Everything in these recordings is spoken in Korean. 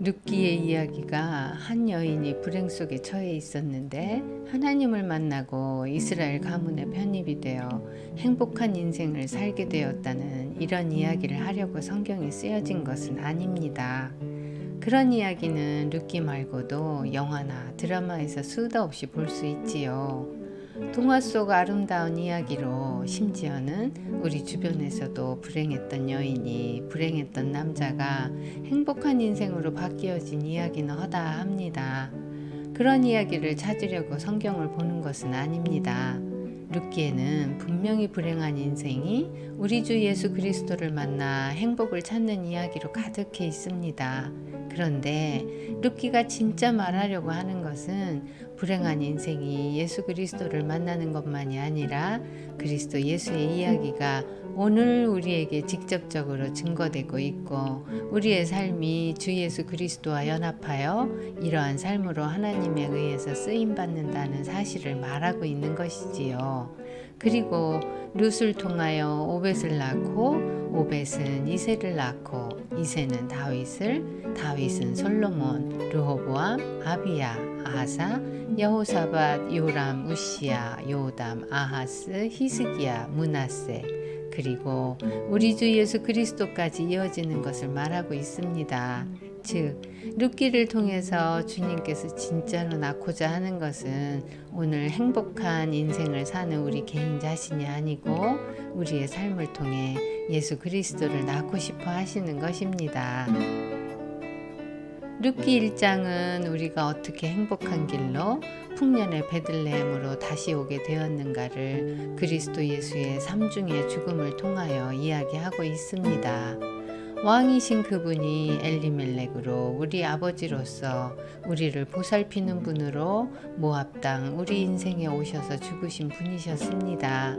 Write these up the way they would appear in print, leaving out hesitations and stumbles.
룻기의 이야기가 한 여인이 불행 속에 처해 있었는데 하나님을 만나고 이스라엘 가문에 편입이 되어 행복한 인생을 살게 되었다는 이런 이야기를 하려고 성경이 쓰여진 것은 아닙니다. 그런 이야기는 룻기 말고도 영화나 드라마에서 수도 없이 볼 수 있지요. 동화 속 아름다운 이야기로 심지어는 우리 주변에서도 불행했던 여인이 불행했던 남자가 행복한 인생으로 바뀌어진 이야기는 허다합니다. 그런 이야기를 찾으려고 성경을 보는 것은 아닙니다. 룻기에는 분명히 불행한 인생이 우리 주 예수 그리스도를 만나 행복을 찾는 이야기로 가득해 있습니다. 그런데 룻기가 진짜 말하려고 하는 것은 불행한 인생이 예수 그리스도를 만나는 것만이 아니라 그리스도 예수의 이야기가 오늘 우리에게 직접적으로 증거되고 있고 우리의 삶이 주 예수 그리스도와 연합하여 이러한 삶으로 하나님에 의해서 쓰임받는다는 사실을 말하고 있는 것이지요. 그리고 룻을 통하여 오벳을 낳고 오벳은 이새를 낳고 이새는 다윗을 다윗은 솔로몬 르호보암 아비야 아사 여호사밧 요람 우시야 요담 아하스 히스기야 므낫세 그리고 우리 주 예수 그리스도까지 이어지는 것을 말하고 있습니다. 즉 룻기를 통해서 주님께서 진짜로 낳고자 하는 것은 오늘 행복한 인생을 사는 우리 개인 자신이 아니고 우리의 삶을 통해 예수 그리스도를 낳고 싶어 하시는 것입니다. 룻기 1장은 우리가 어떻게 행복한 길로 풍년의 베들레헴으로 다시 오게 되었는가를 그리스도 예수의 삼중의 죽음을 통하여 이야기하고 있습니다. 왕이신 그분이 엘리멜렉으로 우리 아버지로서 우리를 보살피는 분으로 모압 땅 우리 인생에 오셔서 죽으신 분이셨습니다.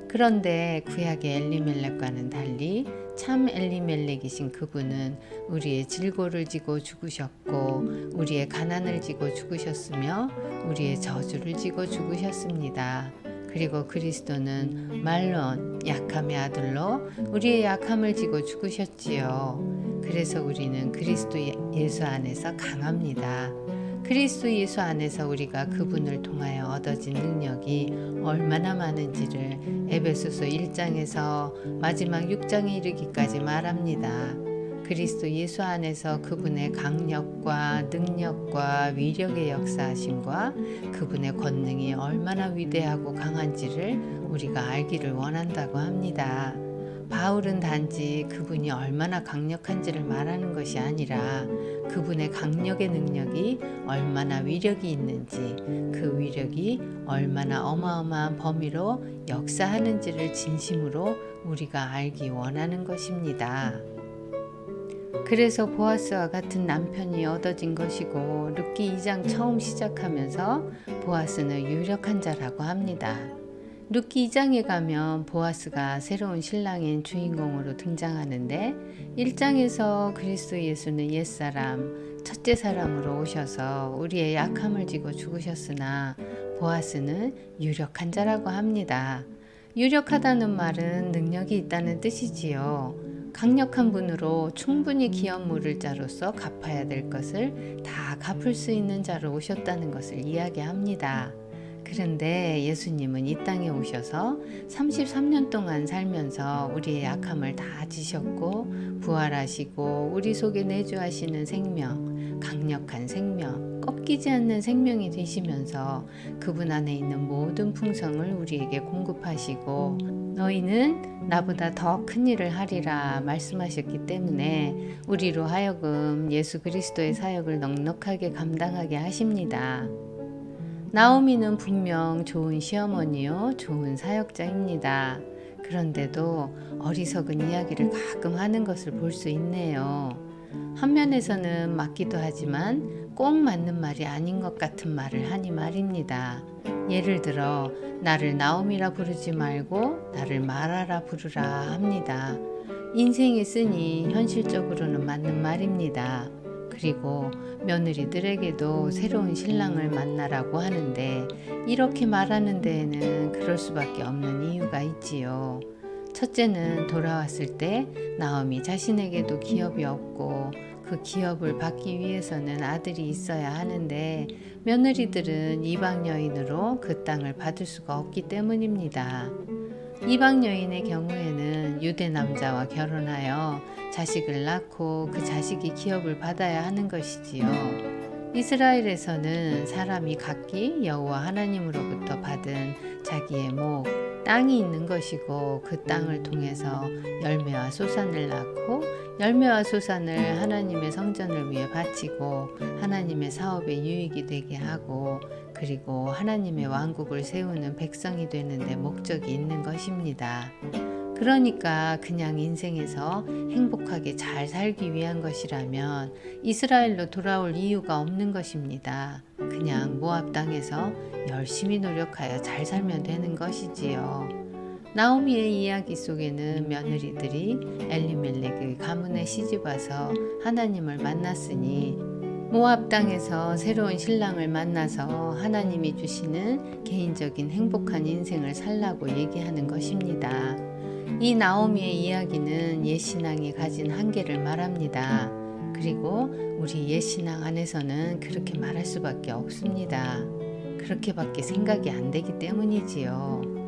그런데 구약의 엘리멜렉과는 달리 참 엘리멜렉이신 그분은 우리의 질고를 지고 죽으셨고 우리의 가난을 지고 죽으셨으며 우리의 저주를 지고 죽으셨습니다. 그리고 그리스도는 말론 약함의 아들로 우리의 약함을 지고 죽으셨지요. 그래서 우리는 그리스도 예수 안에서 강합니다. 그리스도 예수 안에서 우리가 그분을 통하여 얻어진 능력이 얼마나 많은지를 에베소서 1장에서 마지막 6장에 이르기까지 말합니다. 그리스도 예수 안에서 그분의 강력과 능력과 위력의 역사하심과 그분의 권능이 얼마나 위대하고 강한지를 우리가 알기를 원한다고 합니다. 바울은 단지 그분이 얼마나 강력한지를 말하는 것이 아니라 그분의 강력의 능력이 얼마나 위력이 있는지 그 위력이 얼마나 어마어마한 범위로 역사하는지를 진심으로 우리가 알기 원하는 것입니다. 그래서 보아스와 같은 남편이 얻어진 것이고 룻기 2장 처음 시작하면서 보아스는 유력한 자라고 합니다. 룻기 2장에 가면 보아스가 새로운 신랑인 주인공으로 등장하는데 1장에서 그리스도 예수는 옛사람, 첫째 사람으로 오셔서 우리의 약함을 지고 죽으셨으나 보아스는 유력한 자라고 합니다. 유력하다는 말은 능력이 있다는 뜻이지요. 강력한 분으로 충분히 기업 물을 자로서 갚아야 될 것을 다 갚을 수 있는 자로 오셨다는 것을 이야기합니다. 그런데 예수님은 이 땅에 오셔서 33년 동안 살면서 우리의 약함을 다 지셨고 부활하시고 우리 속에 내주하시는 생명, 강력한 생명, 꺾이지 않는 생명이 되시면서 그분 안에 있는 모든 풍성을 우리에게 공급하시고 너희는 나보다 더 큰 일을 하리라 말씀하셨기 때문에 우리로 하여금 예수 그리스도의 사역을 넉넉하게 감당하게 하십니다. 나오미는 분명 좋은 시어머니요, 좋은 사역자입니다. 그런데도 어리석은 이야기를 가끔 하는 것을 볼 수 있네요. 한 면에서는 맞기도 하지만 꼭 맞는 말이 아닌 것 같은 말을 하니 말입니다. 예를 들어 나를 나오미라 부르지 말고 나를 마라라 부르라 합니다. 인생에 쓰니 현실적으로는 맞는 말입니다. 그리고 며느리들에게도 새로운 신랑을 만나라고 하는데 이렇게 말하는 데에는 그럴 수밖에 없는 이유가 있지요. 첫째는 돌아왔을 때 나오미 자신에게도 기업이 없고 그 기업을 받기 위해서는 아들이 있어야 하는데 며느리들은 이방 여인으로 그 땅을 받을 수가 없기 때문입니다. 이방 여인의 경우에는 유대 남자와 결혼하여 자식을 낳고 그 자식이 기업을 받아야 하는 것이지요. 이스라엘에서는 사람이 각기 여호와 하나님으로부터 받은 자기의 목, 땅이 있는 것이고 그 땅을 통해서 열매와 소산을 낳고 열매와 소산을 하나님의 성전을 위해 바치고 하나님의 사업에 유익이 되게 하고 그리고 하나님의 왕국을 세우는 백성이 되는데 목적이 있는 것입니다. 그러니까 그냥 인생에서 행복하게 잘 살기 위한 것이라면 이스라엘로 돌아올 이유가 없는 것입니다. 그냥 모압 땅에서 열심히 노력하여 잘 살면 되는 것이지요. 나오미의 이야기 속에는 며느리들이 엘리멜렉의 가문에 시집와서 하나님을 만났으니 모압 땅에서 새로운 신랑을 만나서 하나님이 주시는 개인적인 행복한 인생을 살라고 얘기하는 것입니다. 이 나오미의 이야기는 옛신앙이 가진 한계를 말합니다. 그리고 우리 옛신앙 안에서는 그렇게 말할 수밖에 없습니다. 그렇게밖에 생각이 안 되기 때문이지요.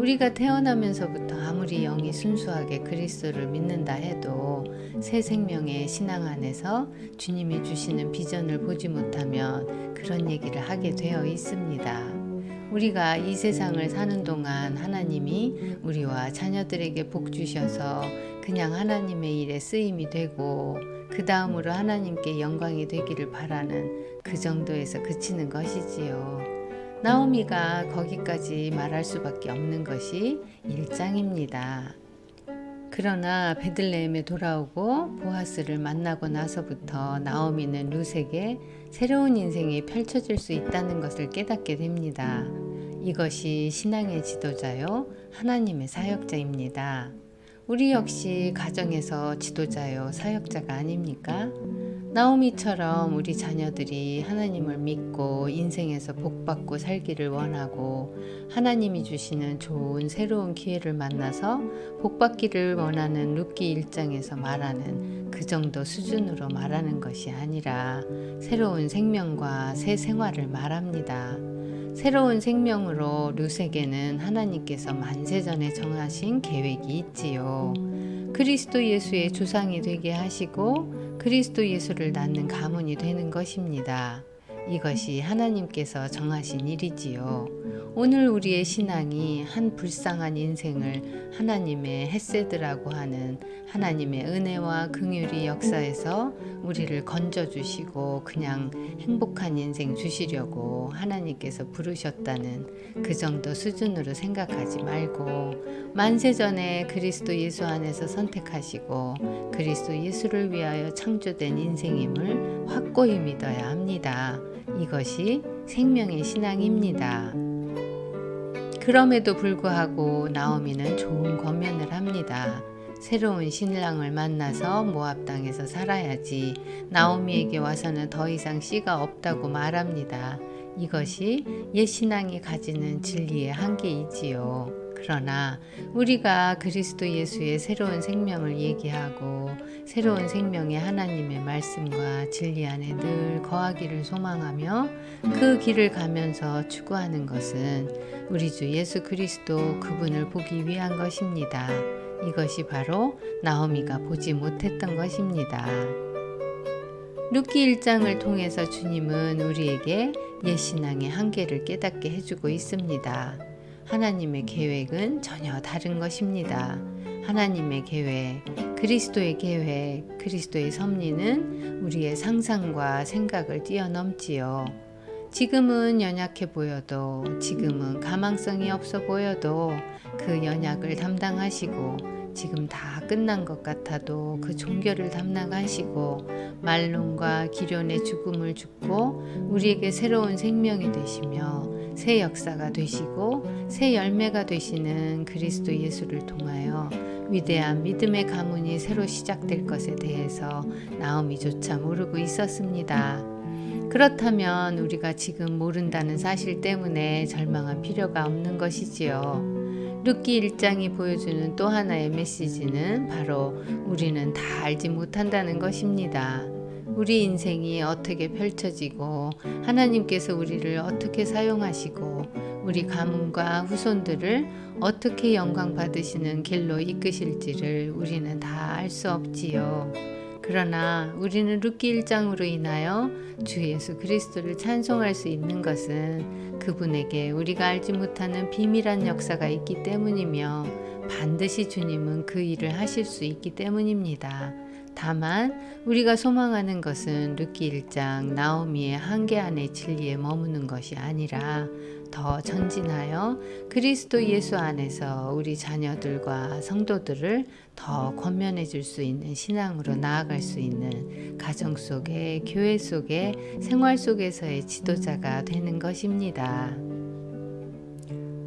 우리가 태어나면서부터 아무리 영이 순수하게 그리스도를 믿는다 해도 새 생명의 신앙 안에서 주님이 주시는 비전을 보지 못하면 그런 얘기를 하게 되어 있습니다. 우리가 이 세상을 사는 동안 하나님이 우리와 자녀들에게 복 주셔서 그냥 하나님의 일에 쓰임이 되고 그 다음으로 하나님께 영광이 되기를 바라는 그 정도에서 그치는 것이지요. 나오미가 거기까지 말할 수밖에 없는 것이 1장입니다. 그러나 베들레헴에 돌아오고 보아스를 만나고 나서부터 나오미는 룻에게 새로운 인생이 펼쳐질 수 있다는 것을 깨닫게 됩니다. 이것이 신앙의 지도자요, 하나님의 사역자입니다. 우리 역시 가정에서 지도자요, 사역자가 아닙니까? 나오미처럼 우리 자녀들이 하나님을 믿고 인생에서 복받고 살기를 원하고 하나님이 주시는 좋은 새로운 기회를 만나서 복받기를 원하는 룻기 1장에서 말하는 그 정도 수준으로 말하는 것이 아니라 새로운 생명과 새 생활을 말합니다. 새로운 생명으로 룻에게는 하나님께서 만세전에 정하신 계획이 있지요. 그리스도 예수의 조상이 되게 하시고 그리스도 예수를 낳는 가문이 되는 것입니다. 이것이 하나님께서 정하신 일이지요. 오늘 우리의 신앙이 한 불쌍한 인생을 하나님의 헤세드라고 하는 하나님의 은혜와 긍휼이 역사에서 우리를 건져주시고 그냥 행복한 인생 주시려고 하나님께서 부르셨다는 그 정도 수준으로 생각하지 말고 만세전에 그리스도 예수 안에서 선택하시고 그리스도 예수를 위하여 창조된 인생임을 확고히 믿어야 합니다. 이것이 생명의 신앙입니다. 그럼에도 불구하고 나오미는 좋은 권면을 합니다. 새로운 신랑을 만나서 모압 땅에서 살아야지 나오미에게 와서는 더 이상 씨가 없다고 말합니다. 이것이 옛 신앙이 가지는 진리의 한계이지요. 그러나 우리가 그리스도 예수의 새로운 생명을 얘기하고 새로운 생명의 하나님의 말씀과 진리 안에 늘 거하기를 소망하며 그 길을 가면서 추구하는 것은 우리 주 예수 그리스도 그분을 보기 위한 것입니다. 이것이 바로 나오미가 보지 못했던 것입니다. 룻기 1장을 통해서 주님은 우리에게 옛 신앙의 한계를 깨닫게 해주고 있습니다. 하나님의 계획은 전혀 다른 것입니다. 하나님의 계획, 그리스도의 계획, 그리스도의 섭리는 우리의 상상과 생각을 뛰어넘지요. 지금은 연약해 보여도, 지금은 가망성이 없어 보여도 그 연약을 담당하시고 지금 다 끝난 것 같아도 그 종결을 담당하시고 말론과 기련의 죽음을 죽고 우리에게 새로운 생명이 되시며 새 역사가 되시고 새 열매가 되시는 그리스도 예수를 통하여 위대한 믿음의 가문이 새로 시작될 것에 대해서 나오미조차 모르고 있었습니다. 그렇다면 우리가 지금 모른다는 사실 때문에 절망할 필요가 없는 것이지요. 룻기 1장이 보여주는 또 하나의 메시지는 바로 우리는 다 알지 못한다는 것입니다. 우리 인생이 어떻게 펼쳐지고 하나님께서 우리를 어떻게 사용하시고 우리 가문과 후손들을 어떻게 영광 받으시는 길로 이끄실지를 우리는 다 알 수 없지요. 그러나 우리는 룻기 1장으로 인하여 주 예수 그리스도를 찬송할 수 있는 것은 그분에게 우리가 알지 못하는 비밀한 역사가 있기 때문이며 반드시 주님은 그 일을 하실 수 있기 때문입니다. 다만 우리가 소망하는 것은 룻기 1장 나오미의 한계 안의 진리에 머무는 것이 아니라 더 전진하여 그리스도 예수 안에서 우리 자녀들과 성도들을 더 권면해 줄 수 있는 신앙으로 나아갈 수 있는 가정 속에 교회 속에 생활 속에서의 지도자가 되는 것입니다.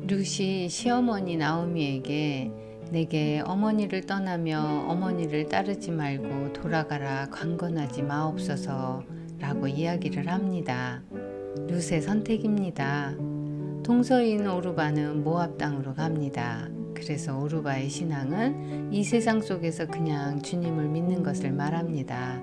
룻이 시어머니 나오미에게 내게 어머니를 떠나며 어머니를 따르지 말고 돌아가라 강건하지 마옵소서 라고 이야기를 합니다. 룻의 선택입니다. 동서인 오르바는 모압 땅으로 갑니다. 그래서 오르바의 신앙은 이 세상 속에서 그냥 주님을 믿는 것을 말합니다.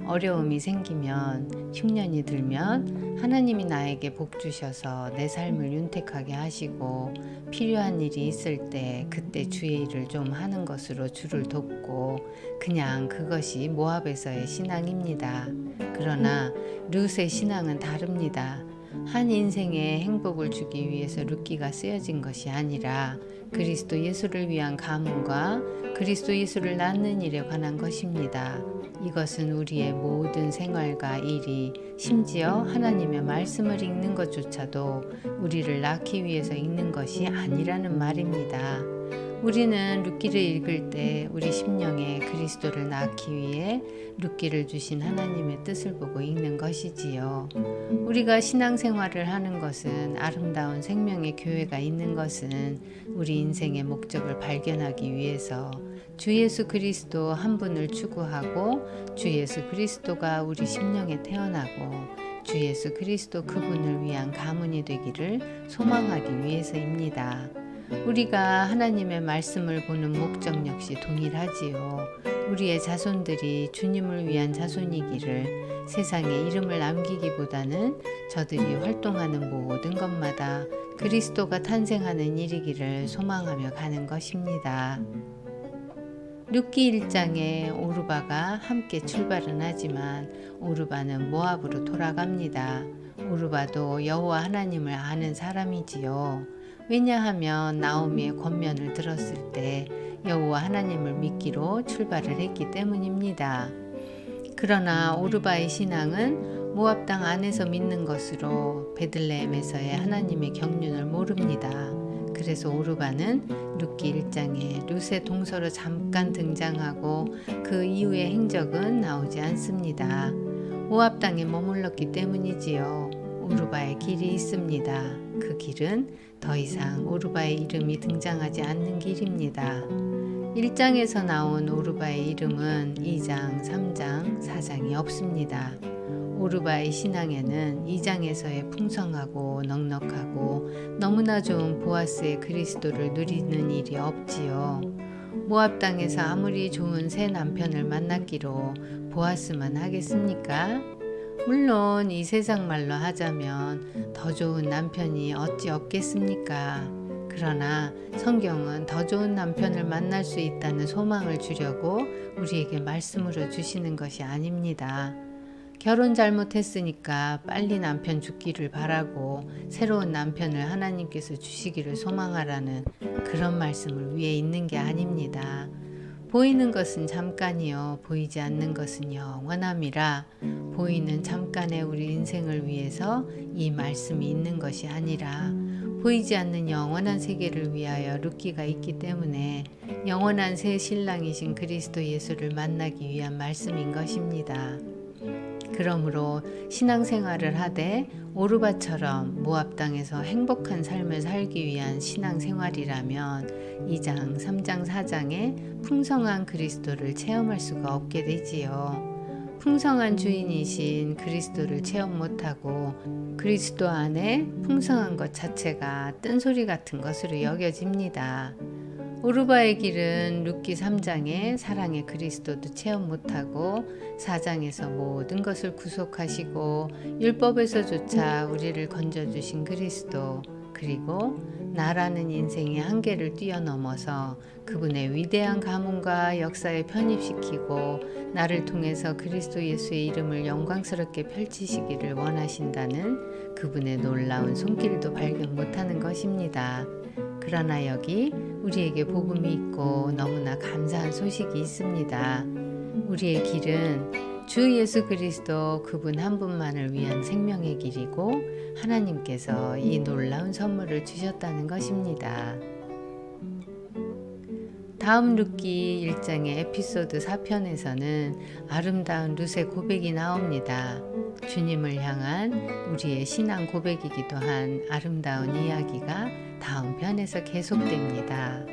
어려움이 생기면 흉년이 들면 하나님이 나에게 복 주셔서 내 삶을 윤택하게 하시고 필요한 일이 있을 때 그때 주의 일을 좀 하는 것으로 주를 돕고 그냥 그것이 모압에서의 신앙입니다. 그러나 룻의 신앙은 다릅니다. 한 인생에 행복을 주기 위해서 룻기가 쓰여진 것이 아니라 그리스도 예수를 위한 가문과 그리스도 예수를 낳는 일에 관한 것입니다. 이것은 우리의 모든 생활과 일이 심지어 하나님의 말씀을 읽는 것조차도 우리를 낳기 위해서 읽는 것이 아니라는 말입니다. 우리는 룻기를 읽을 때 우리 심령에 그리스도를 낳기 위해 룻기를 주신 하나님의 뜻을 보고 읽는 것이지요. 우리가 신앙생활을 하는 것은 아름다운 생명의 교회가 있는 것은 우리 인생의 목적을 발견하기 위해서 주 예수 그리스도 한 분을 추구하고 주 예수 그리스도가 우리 심령에 태어나고 주 예수 그리스도 그분을 위한 가문이 되기를 소망하기 위해서입니다. 우리가 하나님의 말씀을 보는 목적 역시 동일하지요. 우리의 자손들이 주님을 위한 자손이기를 세상에 이름을 남기기보다는 저들이 활동하는 모든 것마다 그리스도가 탄생하는 일이기를 소망하며 가는 것입니다. 룻기 1장에 오르바가 함께 출발은 하지만 오르바는 모압으로 돌아갑니다. 오르바도 여호와 하나님을 아는 사람이지요. 왜냐하면 나오미의 권면을 들었을 때 여호와 하나님을 믿기로 출발을 했기 때문입니다. 그러나 오르바의 신앙은 모압 땅 안에서 믿는 것으로 베들레헴에서의 하나님의 경륜을 모릅니다. 그래서 오르바는 룻기 1장에 룻의 동서로 잠깐 등장하고 그 이후의 행적은 나오지 않습니다. 모압 땅에 머물렀기 때문이지요. 오르바의 길이 있습니다. 그 길은 더 이상 오르바의 이름이 등장하지 않는 길입니다. 1장에서 나온 오르바의 이름은 2장, 3장, 4장이 없습니다. 오르바의 신앙에는 2장에서의 풍성하고 넉넉하고 너무나 좋은 보아스의 그리스도를 누리는 일이 없지요. 모압 땅에서 아무리 좋은 새 남편을 만났기로 보아스만 하겠습니까? 물론 이 세상 말로 하자면 더 좋은 남편이 어찌 없겠습니까? 그러나 성경은 더 좋은 남편을 만날 수 있다는 소망을 주려고 우리에게 말씀으로 주시는 것이 아닙니다. 결혼 잘못했으니까 빨리 남편 죽기를 바라고 새로운 남편을 하나님께서 주시기를 소망하라는 그런 말씀을 위해 있는 게 아닙니다. 보이는 것은 잠깐이요 보이지 않는 것은 영원함이라. 보이는 잠깐의 우리 인생을 위해서 이 말씀이 있는 것이 아니라 보이지 않는 영원한 세계를 위하여 룻기가 있기 때문에 영원한 새 신랑이신 그리스도 예수를 만나기 위한 말씀인 것입니다. 그러므로 신앙생활을 하되 오르바처럼 모압 땅에서 행복한 삶을 살기 위한 신앙생활이라면 2장, 3장, 4장에 풍성한 그리스도를 체험할 수가 없게 되지요. 풍성한 주인이신 그리스도를 체험 못하고 그리스도 안에 풍성한 것 자체가 뜬소리 같은 것으로 여겨집니다. 오르바의 길은 룻기 3장의 사랑의 그리스도도 체험 못하고 4장에서 모든 것을 구속하시고 율법에서조차 우리를 건져주신 그리스도, 그리고 나라는 인생의 한계를 뛰어넘어서 그분의 위대한 가문과 역사에 편입시키고 나를 통해서 그리스도 예수의 이름을 영광스럽게 펼치시기를 원하신다는 그분의 놀라운 손길도 발견 못하는 것입니다. 그러나 여기 우리에게 복음이 있고 너무나 감사한 소식이 있습니다. 우리의 길은 주 예수 그리스도 그분 한 분만을 위한 생명의 길이고 하나님께서 이 놀라운 선물을 주셨다는 것입니다. 다음 룻기 1장의 에피소드 4편에서는 아름다운 룻의 고백이 나옵니다. 주님을 향한 우리의 신앙 고백이기도 한 아름다운 이야기가 다음 편에서 계속됩니다.